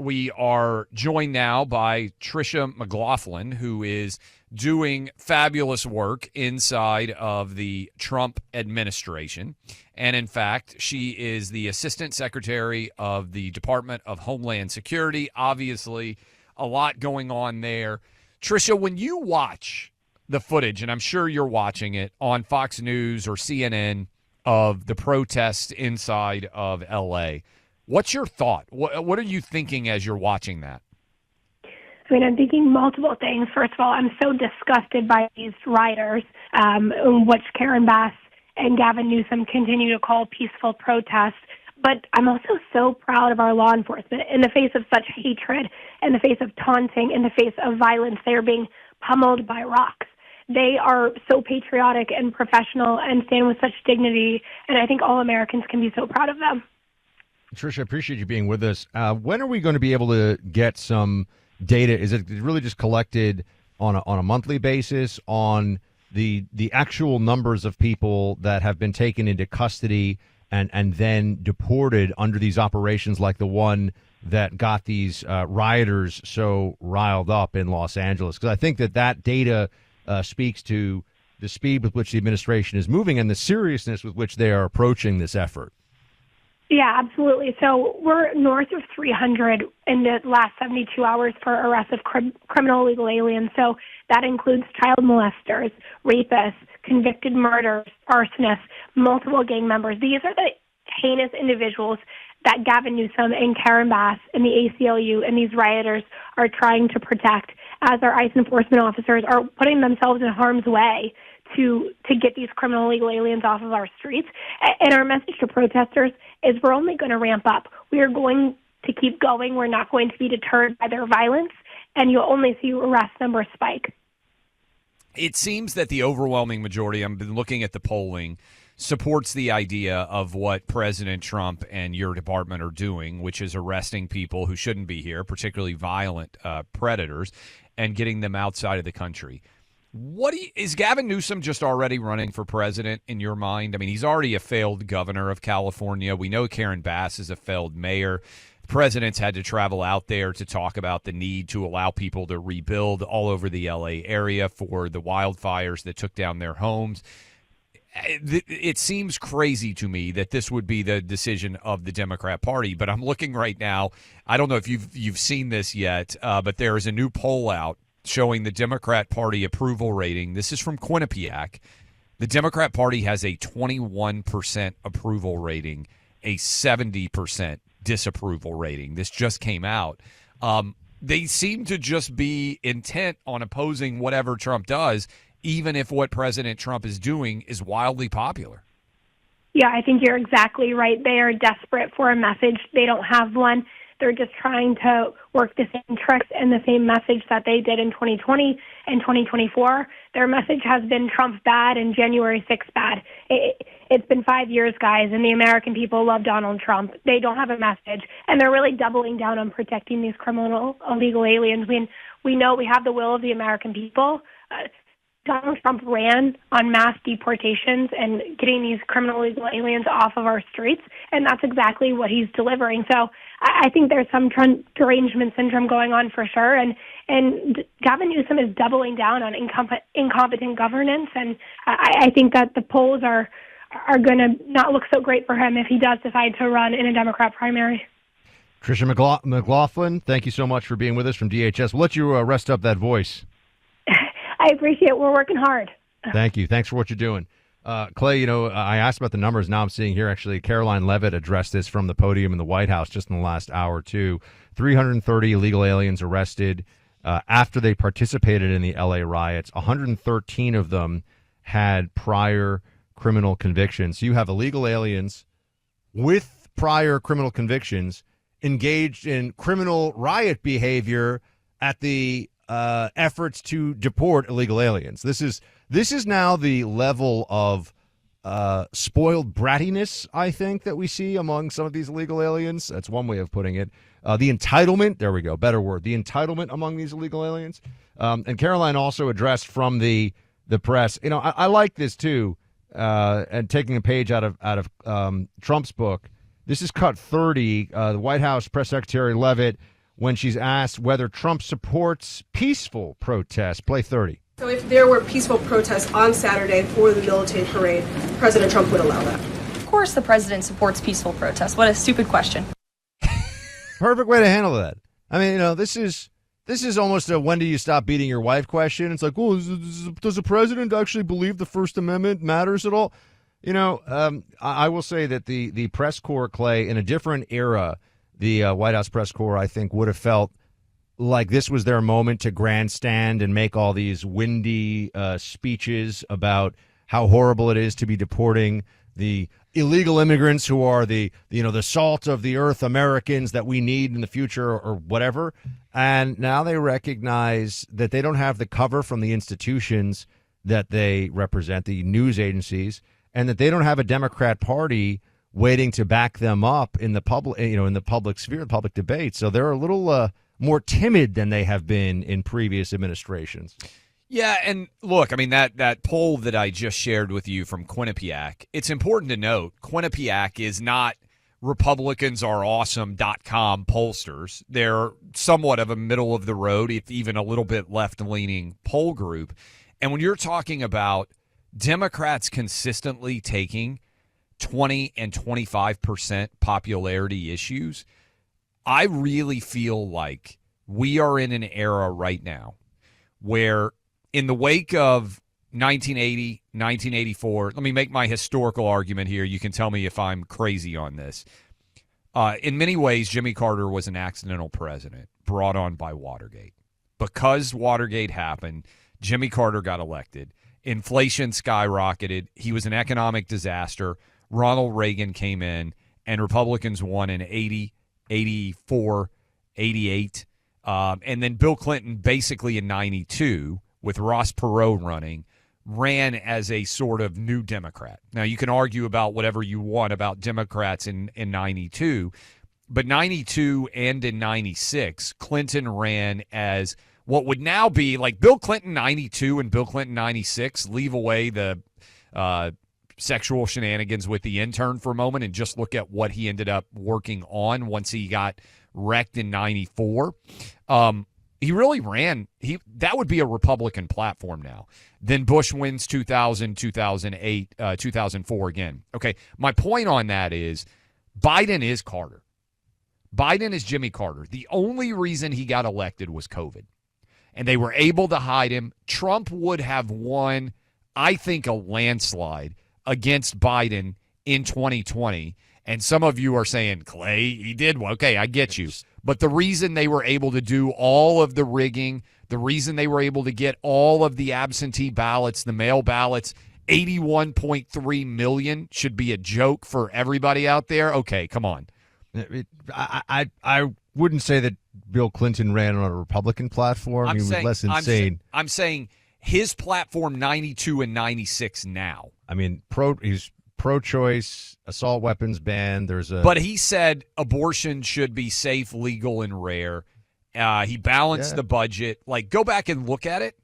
we are joined now by Tricia McLaughlin, who is doing fabulous work inside of the Trump administration. And in fact, she is the Assistant Secretary of the Department of Homeland Security. Obviously, a lot going on there. Tricia, when you watch the footage, and I'm sure you're watching it on Fox News or CNN, of the protests inside of L.A., what's your thought? What are you thinking as you're watching that? I mean, I'm thinking multiple things. First of all, I'm so disgusted by these rioters, in which Karen Bass and Gavin Newsom continue to call peaceful protests. But I'm also so proud of our law enforcement. In the face of such hatred, in the face of taunting, in the face of violence, they are being pummeled by rocks. They are so patriotic and professional and stand with such dignity, and I think all Americans can be so proud of them. Tricia, I appreciate you being with us. When are we going to be able to get some data? Is it really just collected on a monthly basis on the actual numbers of people that have been taken into custody and then deported under these operations like the one that got these rioters so riled up in Los Angeles? Because I think that data speaks to the speed with which the administration is moving and the seriousness with which they are approaching this effort. Yeah, absolutely. So we're north of 300 in the last 72 hours for arrests of criminal illegal aliens. So that includes child molesters, rapists, convicted murderers, arsonists, multiple gang members. These are the heinous individuals that Gavin Newsom and Karen Bass and the ACLU and these rioters are trying to protect, as our ICE enforcement officers are putting themselves in harm's way to get these criminal illegal aliens off of our streets. And our message to protesters is we're only going to ramp up. We are going to keep going. We're not going to be deterred by their violence, and you'll only see arrest numbers spike. It seems that the overwhelming majority, I've been looking at the polling, supports the idea of what President Trump and your department are doing, which is arresting people who shouldn't be here, particularly violent predators, and getting them outside of the country. Is Gavin Newsom just already running for president in your mind? I mean, he's already a failed governor of California. We know Karen Bass is a failed mayor. The president's had to travel out there to talk about the need to allow people to rebuild all over the L.A. area for the wildfires that took down their homes. It seems crazy to me that this would be the decision of the Democrat Party, but I'm looking right now. I don't know if you've seen this yet, but there is a new poll out showing the Democrat Party approval rating. This is from Quinnipiac. The Democrat Party has a 21% approval rating, a 70% disapproval rating. This just came out. They seem to just be intent on opposing whatever Trump does, even if what President Trump is doing is wildly popular. Yeah, I think you're exactly right. They are desperate for a message. They don't have one. They're just trying to work the same tricks and the same message that they did in 2020 and 2024. Their message has been Trump bad and January 6th bad. It's been 5 years, guys, and the American people love Donald Trump. They don't have a message, and they're really doubling down on protecting these criminal illegal aliens. We know we have the will of the American people. Donald Trump ran on mass deportations and getting these criminal illegal aliens off of our streets, and that's exactly what he's delivering. So I think there's some derangement syndrome going on for sure, and Gavin Newsom is doubling down on incompetent governance, and I think that the polls are going to not look so great for him if he does decide to run in a Democrat primary. Tricia McLaughlin, thank you so much for being with us from DHS. We'll let you rest up that voice. I appreciate it. We're working hard. Thank you. Thanks for what you're doing. Clay, I asked about the numbers. Now I'm seeing here, actually, Caroline Leavitt addressed this from the podium in the White House just in the last hour or two. 330 illegal aliens arrested after they participated in the L.A. riots. 113 of them had prior criminal convictions. So you have illegal aliens with prior criminal convictions engaged in criminal riot behavior at the efforts to deport illegal aliens. This is now the level of spoiled brattiness, I think, that we see among some of these illegal aliens. That's one way of putting it. The entitlement, there we go, better word, the entitlement among these illegal aliens. And Caroline also addressed from the press, I like this too, and taking a page out of Trump's book. This is cut 30. The White House Press Secretary Leavitt when she's asked whether Trump supports peaceful protests. Play 30. So if there were peaceful protests on Saturday for the militant parade, President Trump would allow that? Of course the president supports peaceful protests. What a stupid question. Perfect way to handle that. I mean, this is almost a when do you stop beating your wife question. It's like, well, does the president actually believe the First Amendment matters at all? I will say that the press corps, Clay, in a different era, the White House press corps, I think, would have felt like this was their moment to grandstand and make all these windy speeches about how horrible it is to be deporting the illegal immigrants who are the salt of the earth Americans that we need in the future or whatever. And now they recognize that they don't have the cover from the institutions that they represent, the news agencies, and that they don't have a Democrat Party waiting to back them up in the public, in the public sphere, the public debate. So they're a little more timid than they have been in previous administrations. Yeah, and look, I mean, that poll that I just shared with you from Quinnipiac, it's important to note Quinnipiac is not RepublicansAreAwesome.com pollsters. They're somewhat of a middle of the road, if even a little bit left-leaning poll group. And when you're talking about Democrats consistently taking 20 and 25% popularity issues, I really feel like we are in an era right now where in the wake of 1980, 1984, let me make my historical argument here. You can tell me if I'm crazy on this. In many ways, Jimmy Carter was an accidental president brought on by Watergate. Because Watergate happened, Jimmy Carter got elected. Inflation skyrocketed. He was an economic disaster. Ronald Reagan came in, and Republicans won in 80, 84, 88. And then Bill Clinton, basically in 92, with Ross Perot running, ran as a sort of new Democrat. Now, you can argue about whatever you want about Democrats in 92, but 92 and in 96, Clinton ran as what would now be like Bill Clinton 92 and Bill Clinton 96. Leave away the sexual shenanigans with the intern for a moment and just look at what he ended up working on once he got wrecked in 94. He really ran. That would be a Republican platform now. Then Bush wins 2000, 2008, 2004 again. Okay, my point on that is Biden is Carter. Biden is Jimmy Carter. The only reason he got elected was COVID, and they were able to hide him. Trump would have won, I think, a landslide against Biden in 2020. And some of you are saying, Clay, he did. Okay, I get you. But the reason they were able to do all of the rigging, the reason they were able to get all of the absentee ballots, the mail ballots, 81.3 million should be a joke for everybody out there. Okay, come on. I wouldn't say that Bill Clinton ran on a Republican platform. He was less insane. I'm saying his platform 92 and 96 now. I mean, he's pro-choice, assault weapons ban. But he said abortion should be safe, legal, and rare. He balanced the budget. Like, go back and look at it.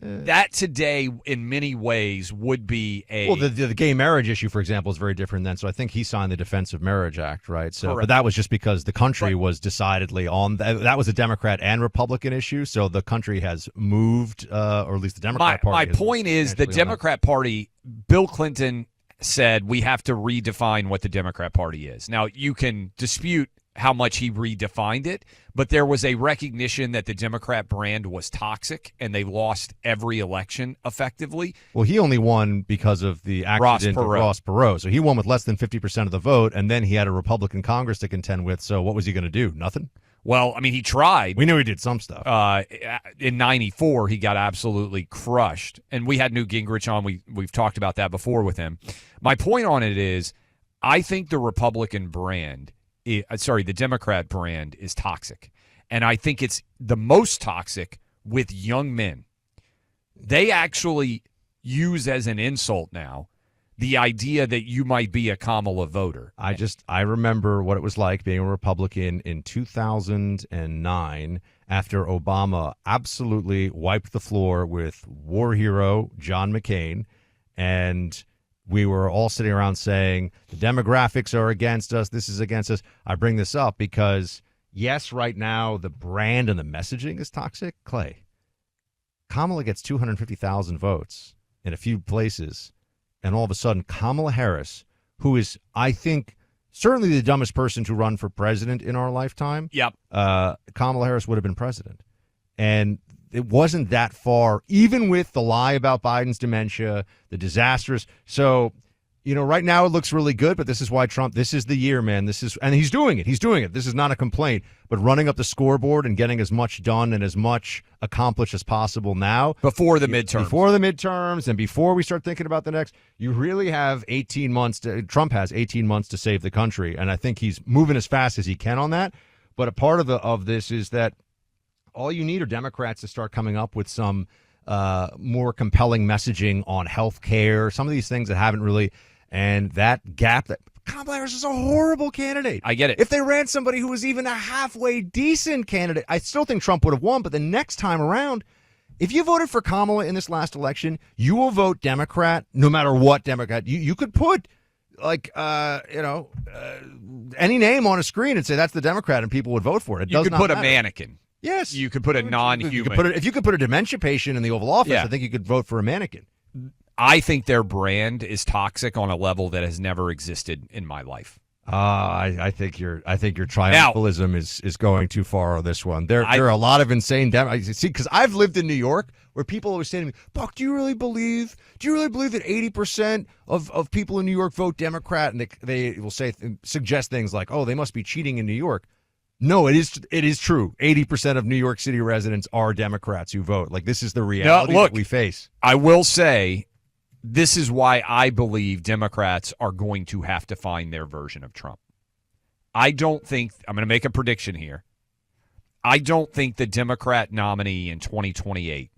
That today, in many ways, would be a... Well, the gay marriage issue, for example, is very different then. So I think he signed the Defense of Marriage Act, right? So, correct. But that was just because the country was decidedly on... That was a Democrat and Republican issue, so the country has moved, or at least the Democrat Party... My point is the Democrat Party, Bill Clinton said we have to redefine what the Democrat Party is. Now, you can dispute how much he redefined it, but there was a recognition that the Democrat brand was toxic, and they lost every election effectively. Well, he only won because of the accident of Ross Perot. So he won with less than 50% of the vote, and then he had a Republican Congress to contend with. So what was he going to do? Nothing? Well, I mean, he tried. We knew he did some stuff. In 94, he got absolutely crushed. And we had Newt Gingrich on. We've talked about that before with him. My point on it is I think the Republican brand the Democrat brand is toxic. And I think it's the most toxic with young men. They actually use as an insult now the idea that you might be a Kamala voter. I remember what it was like being a Republican in 2009 after Obama absolutely wiped the floor with war hero John McCain, and we were all sitting around saying the demographics are against us. This is against us. I bring this up because yes, right now the brand and the messaging is toxic. Clay, Kamala gets 250,000 votes in a few places, and all of a sudden Kamala Harris, who is, I think, certainly the dumbest person to run for president in our lifetime. Yep. Kamala Harris would have been president. And it wasn't that far, even with the lie about Biden's dementia, the disastrous. So, right now it looks really good, but this is why Trump, this is the year, man. And he's doing it. He's doing it. This is not a complaint, but running up the scoreboard and getting as much done and as much accomplished as possible now. Before the midterms. Before the midterms and before we start thinking about the next, you really have 18 months. Trump has 18 months to save the country, and I think he's moving as fast as he can on that. But a part of this is that all you need are Democrats to start coming up with some more compelling messaging on health care, some of these things that haven't really, and that gap that Kamala Harris is a horrible candidate. I get it. If they ran somebody who was even a halfway decent candidate, I still think Trump would have won. But the next time around, if you voted for Kamala in this last election, you will vote Democrat no matter what Democrat. You could put any name on a screen and say that's the Democrat, and people would vote for it. You could put a mannequin. Yes. You could put a non-human. If you could put a dementia patient in the Oval Office, Yeah. I think you could vote for a mannequin. I think their brand is toxic on a level that has never existed in my life. I think your triumphalism is going too far on this one. There are a lot of insane see, because I've lived in New York where people always say to me, Buck, do you really believe that 80% of people in New York vote Democrat? And they will suggest things like, oh, they must be cheating in New York. No, it is true. 80% of New York City residents are Democrats who vote. Like, this is the reality that we face. I will say, this is why I believe Democrats are going to have to find their version of Trump. I don't think, I'm going to make a prediction here. I don't think the Democrat nominee in 2028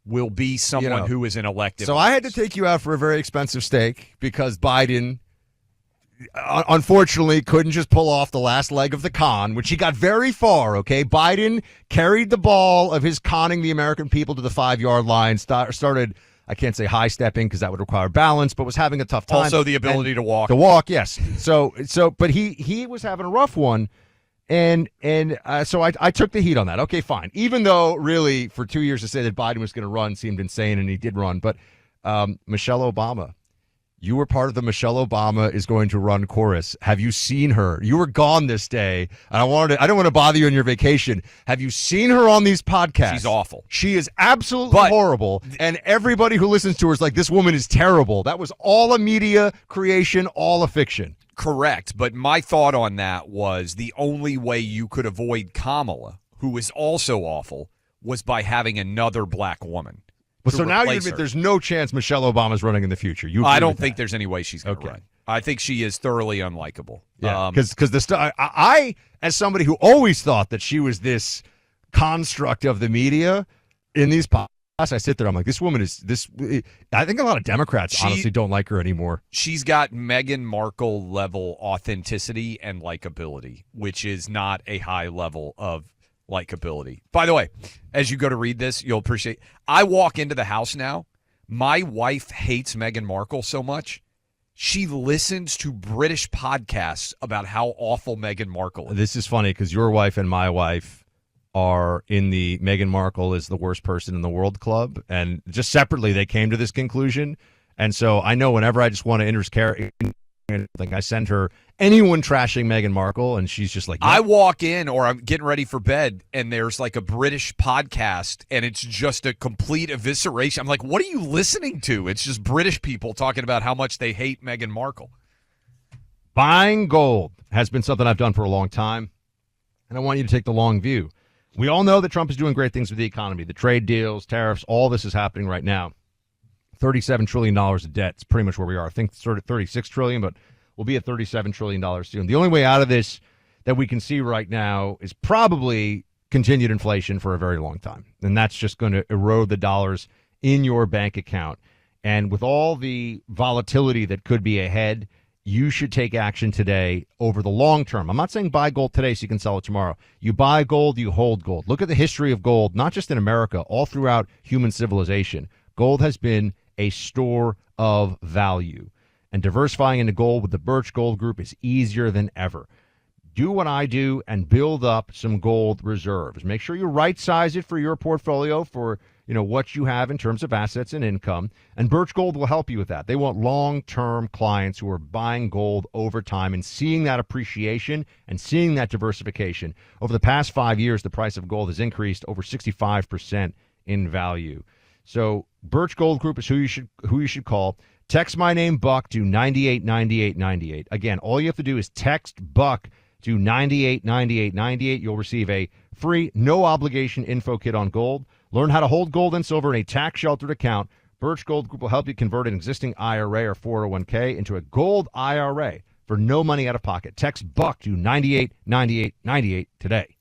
will be someone who is an elected. So I had to take you out for a very expensive steak because Biden, unfortunately, couldn't just pull off the last leg of the con, which he got very far, okay? Biden carried the ball of his conning the American people to the 5-yard line, started, I can't say high-stepping because that would require balance, but was having a tough time. Also the ability to walk. To walk, yes. But he was having a rough one, and so I took the heat on that. Okay, fine. Even though, really, for 2 years to say that Biden was going to run seemed insane, and he did run. But Michelle Obama, you were part of the Michelle Obama is going to run chorus. Have you seen her? You were gone this day. And I don't want to bother you on your vacation. Have you seen her on these podcasts? She's awful. She is absolutely horrible. And everybody who listens to her is like, this woman is terrible. That was all a media creation, all a fiction. Correct. But my thought on that was the only way you could avoid Kamala, who is also awful, was by having another black woman. Well, so now you admit there's no chance Michelle Obama's running in the future. I don't think there's any way she's going to run. I think she is thoroughly unlikable. Yeah, because I, as somebody who always thought that she was this construct of the media in these podcasts, I sit there, I'm like, this woman is this. I think a lot of Democrats honestly don't like her anymore. She's got Meghan Markle level authenticity and likability, which is not a high level of likability. By the way, as you go to read this, you'll appreciate. I walk into the house now. My wife hates Meghan Markle so much. She listens to British podcasts about how awful Meghan Markle is. This is funny because your wife and my wife are in the Meghan Markle is the worst person in the world club. And just separately, they came to this conclusion. And so I know whenever I just want to intercare, I send her anyone trashing Meghan Markle, and she's just like, I walk in or I'm getting ready for bed, and there's like a British podcast, and it's just a complete evisceration. I'm like, what are you listening to? It's just British people talking about how much they hate Meghan Markle. Buying gold has been something I've done for a long time, and I want you to take the long view. We all know that Trump is doing great things with the economy, the trade deals, tariffs, all this is happening right now. $37 trillion of debt is pretty much where we are. I think sort of $36 trillion, but we'll be at $37 trillion soon. The only way out of this that we can see right now is probably continued inflation for a very long time. And that's just going to erode the dollars in your bank account. And with all the volatility that could be ahead, you should take action today over the long term. I'm not saying buy gold today so you can sell it tomorrow. You buy gold, you hold gold. Look at the history of gold, not just in America, all throughout human civilization. Gold has been a store of value. And diversifying into gold with the Birch Gold Group is easier than ever. do what I do and build up some gold reserves. Make sure you right size it for your portfolio for what you have in terms of assets and income. And Birch Gold will help you with that. They want long-term clients who are buying gold over time and seeing that appreciation and seeing that diversification. Over the past 5 years, the price of gold has increased over 65% in value. So Birch Gold Group is who you should call. Text my name Buck to 989898. Again, all you have to do is text Buck to 989898. You'll receive a free, no obligation info kit on gold. Learn how to hold gold and silver in a tax-sheltered account. Birch Gold Group will help you convert an existing IRA or 401k into a gold IRA for no money out of pocket. Text Buck to 989898 today.